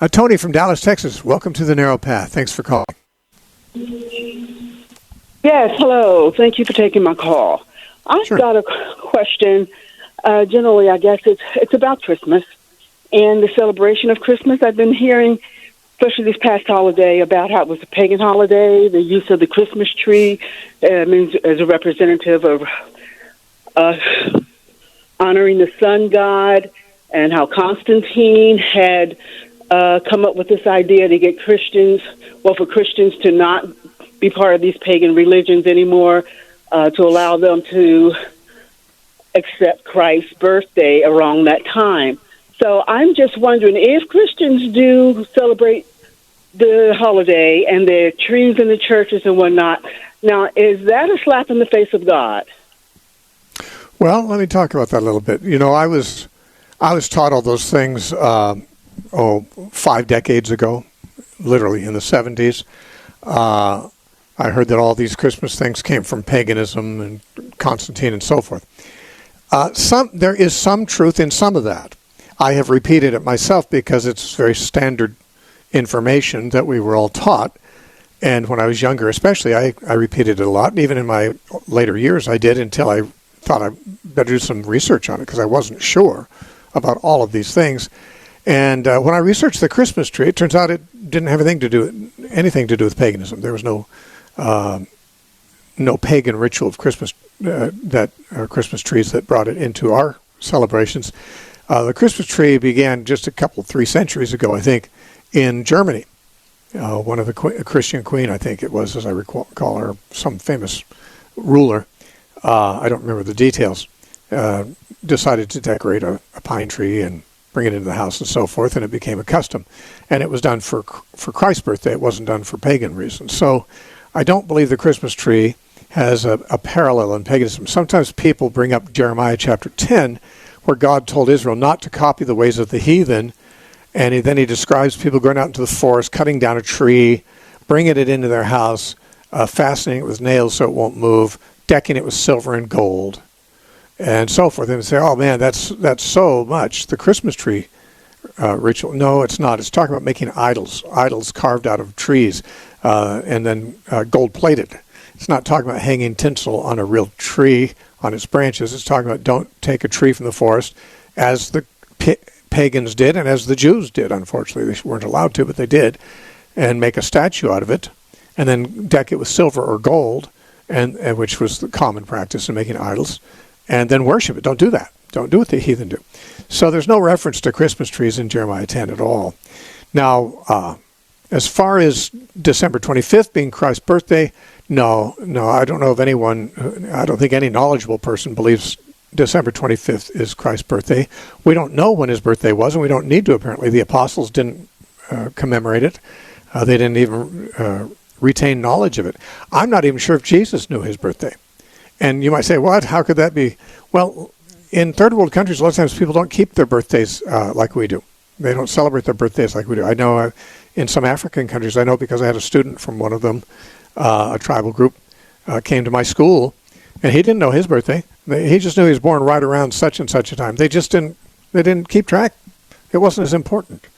Tony from Dallas, Texas. Welcome to the Narrow Path. Thanks for calling. Yes, hello. Thank you for taking my call. I've got a question. Generally, I guess it's about Christmas and the celebration of Christmas. I've been hearing, especially this past holiday, about how it was a pagan holiday, the use of the Christmas tree means as a representative of honoring the sun god, and how Constantine had come up with this idea to get Christians, for Christians to not be part of these pagan religions anymore, to allow them to accept Christ's birthday around that time. So I'm just wondering, if Christians do celebrate the holiday and the trees in the churches and whatnot, now, is that a slap in the face of God? Well, let me talk about that a little bit. You know, I was taught all those things 5 decades ago, literally in the 70s. I heard that all these Christmas things came from paganism and Constantine and so forth. There is some truth in some of that. I have repeated it myself because it's very standard information that we were all taught. And when I was younger especially, I repeated it a lot. And even in my later years, I did, until I thought I better do some research on it because I wasn't sure about all of these things. And when I researched the Christmas tree, it turns out it didn't have anything to do with paganism. There was no pagan ritual of Christmas Christmas trees that brought it into our celebrations. The Christmas tree began just 3 centuries ago, I think, in Germany. One of the Christian queen, I think it was, as I recall her, some famous ruler, I don't remember the details, decided to decorate a pine tree and bring it into the house and so forth, and it became a custom. And it was done for Christ's birthday. It wasn't done for pagan reasons. So I don't believe the Christmas tree has a parallel in paganism. Sometimes people bring up Jeremiah chapter 10, where God told Israel not to copy the ways of the heathen, and then he describes people going out into the forest, cutting down a tree, bringing it into their house, fastening it with nails so it won't move, decking it with silver and gold, and so forth. And say, oh man, that's so much the Christmas tree ritual. No, it's not. It's talking about making idols carved out of trees, and then gold-plated. It's not talking about hanging tinsel on a real tree on its branches. It's talking about don't take a tree from the forest, as the pagans did and as the Jews did. Unfortunately, they weren't allowed to, but they did, and make a statue out of it, and then deck it with silver or gold, and which was the common practice in making idols, and then worship it. Don't do that. Don't do what the heathen do. So there's no reference to Christmas trees in Jeremiah 10 at all. Now, as far as December 25th being Christ's birthday, no, I don't know of anyone, I don't think any knowledgeable person believes December 25th is Christ's birthday. We don't know when his birthday was, and we don't need to, apparently. The apostles didn't commemorate it. They didn't even retain knowledge of it. I'm not even sure if Jesus knew his birthday. And you might say, what? How could that be? Well, in third world countries, a lot of times people don't keep their birthdays like we do. They don't celebrate their birthdays like we do. I know in some African countries, I know because I had a student from one of them, a tribal group, came to my school, and he didn't know his birthday. He just knew he was born right around such and such a time. They didn't keep track. It wasn't as important.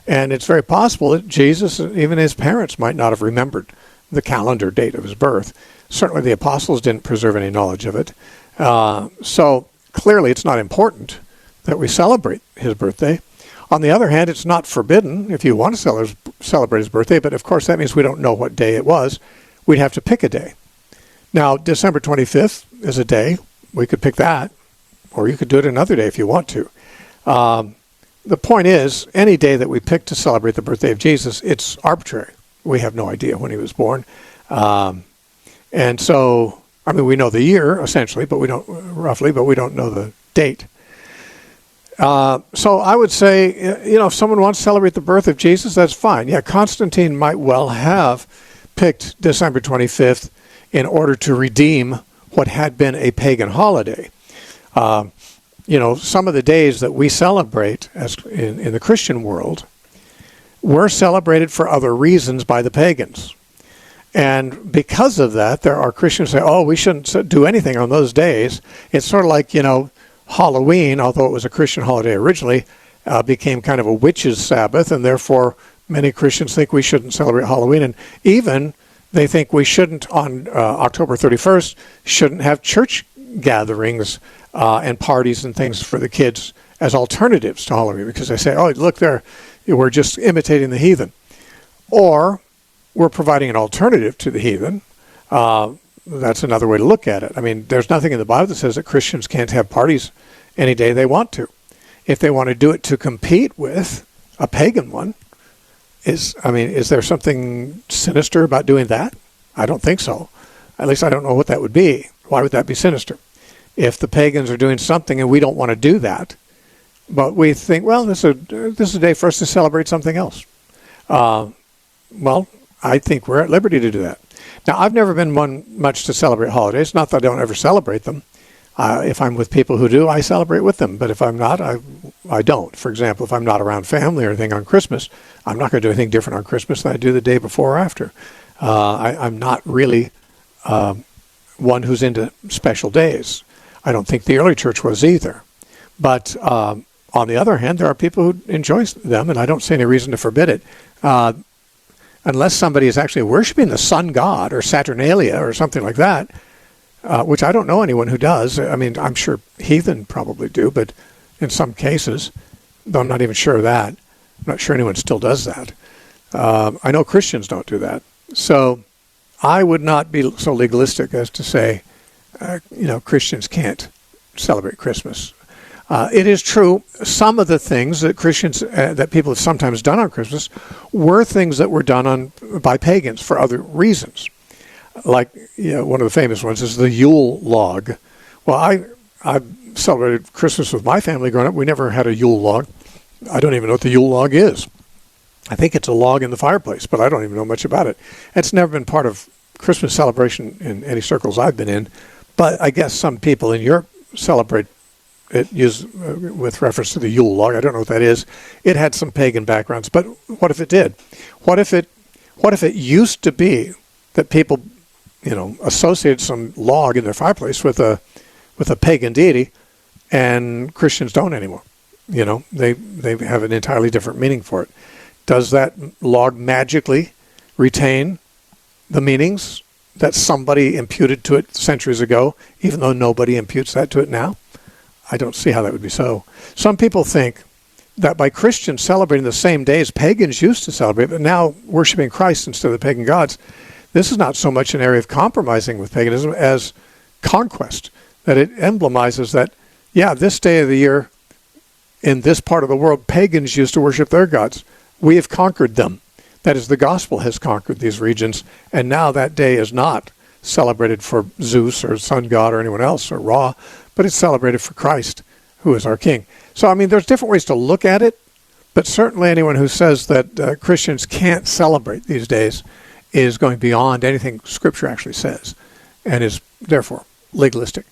And it's very possible that Jesus, even his parents, might not have remembered the calendar date of his birth. Certainly the apostles didn't preserve any knowledge of it. So clearly it's not important that we celebrate his birthday. On the other hand, it's not forbidden if you want to celebrate his birthday, but of course that means we don't know what day it was. We'd have to pick a day. Now, December 25th is a day. We could pick that, or you could do it another day if you want to. The point is, any day that we pick to celebrate the birthday of Jesus, it's arbitrary. We have no idea when he was born. And so, I mean, we know the year, essentially, but we don't know the date. So I would say, if someone wants to celebrate the birth of Jesus, that's fine. Yeah, Constantine might well have picked December 25th in order to redeem what had been a pagan holiday. Some of the days that we celebrate as in the Christian world were celebrated for other reasons by the pagans. And because of that, there are Christians who say, oh, we shouldn't do anything on those days. It's sort of like, Halloween, although it was a Christian holiday originally, became kind of a witch's Sabbath, and therefore many Christians think we shouldn't celebrate Halloween, and even they think we shouldn't, on October 31st, shouldn't have church gatherings and parties and things for the kids as alternatives to Halloween, because they say, oh, look there, we're just imitating the heathen. Or we're providing an alternative to the heathen. That's another way to look at it. I mean, there's nothing in the Bible that says that Christians can't have parties any day they want to. If they want to do it to compete with a pagan one, is there something sinister about doing that? I don't think so. At least I don't know what that would be. Why would that be sinister? If the pagans are doing something and we don't want to do that, but we think, well, this is a day for us to celebrate something else. Well, I think we're at liberty to do that. Now, I've never been one much to celebrate holidays. Not that I don't ever celebrate them. If I'm with people who do, I celebrate with them. But if I'm not, I don't. For example, if I'm not around family or anything on Christmas, I'm not going to do anything different on Christmas than I do the day before or after. I'm not really one who's into special days. I don't think the early church was either. But on the other hand, there are people who enjoy them, and I don't see any reason to forbid it. Unless somebody is actually worshiping the sun god or Saturnalia or something like that, which I don't know anyone who does. I mean, I'm sure heathen probably do, but in some cases, though I'm not even sure of that. I'm not sure anyone still does that. I know Christians don't do that. So I would not be so legalistic as to say, Christians can't celebrate Christmas. It is true, some of the things that Christians, that people have sometimes done on Christmas, were things that were done by pagans for other reasons. Like, one of the famous ones is the Yule log. Well, I celebrated Christmas with my family growing up. We never had a Yule log. I don't even know what the Yule log is. I think it's a log in the fireplace, but I don't even know much about it. It's never been part of Christmas celebration in any circles I've been in, but I guess some people in Europe celebrate it with reference to the Yule log. I don't know what that is. It had some pagan backgrounds, but what if it did? What if it used to be that people, associated some log in their fireplace with a pagan deity, and Christians don't anymore? They have an entirely different meaning for it. Does that log magically retain the meanings that somebody imputed to it centuries ago, even though nobody imputes that to it now? I don't see how that would be so. Some people think that by Christians celebrating the same days pagans used to celebrate, but now worshiping Christ instead of the pagan gods, this is not so much an area of compromising with paganism as conquest, that it emblemizes that, this day of the year in this part of the world, pagans used to worship their gods. We have conquered them. That is, the gospel has conquered these regions, and now that day is not celebrated for Zeus or sun god or anyone else or Ra, but it's celebrated for Christ, who is our king. So, there's different ways to look at it, but certainly anyone who says that Christians can't celebrate these days is going beyond anything Scripture actually says, and is therefore legalistic.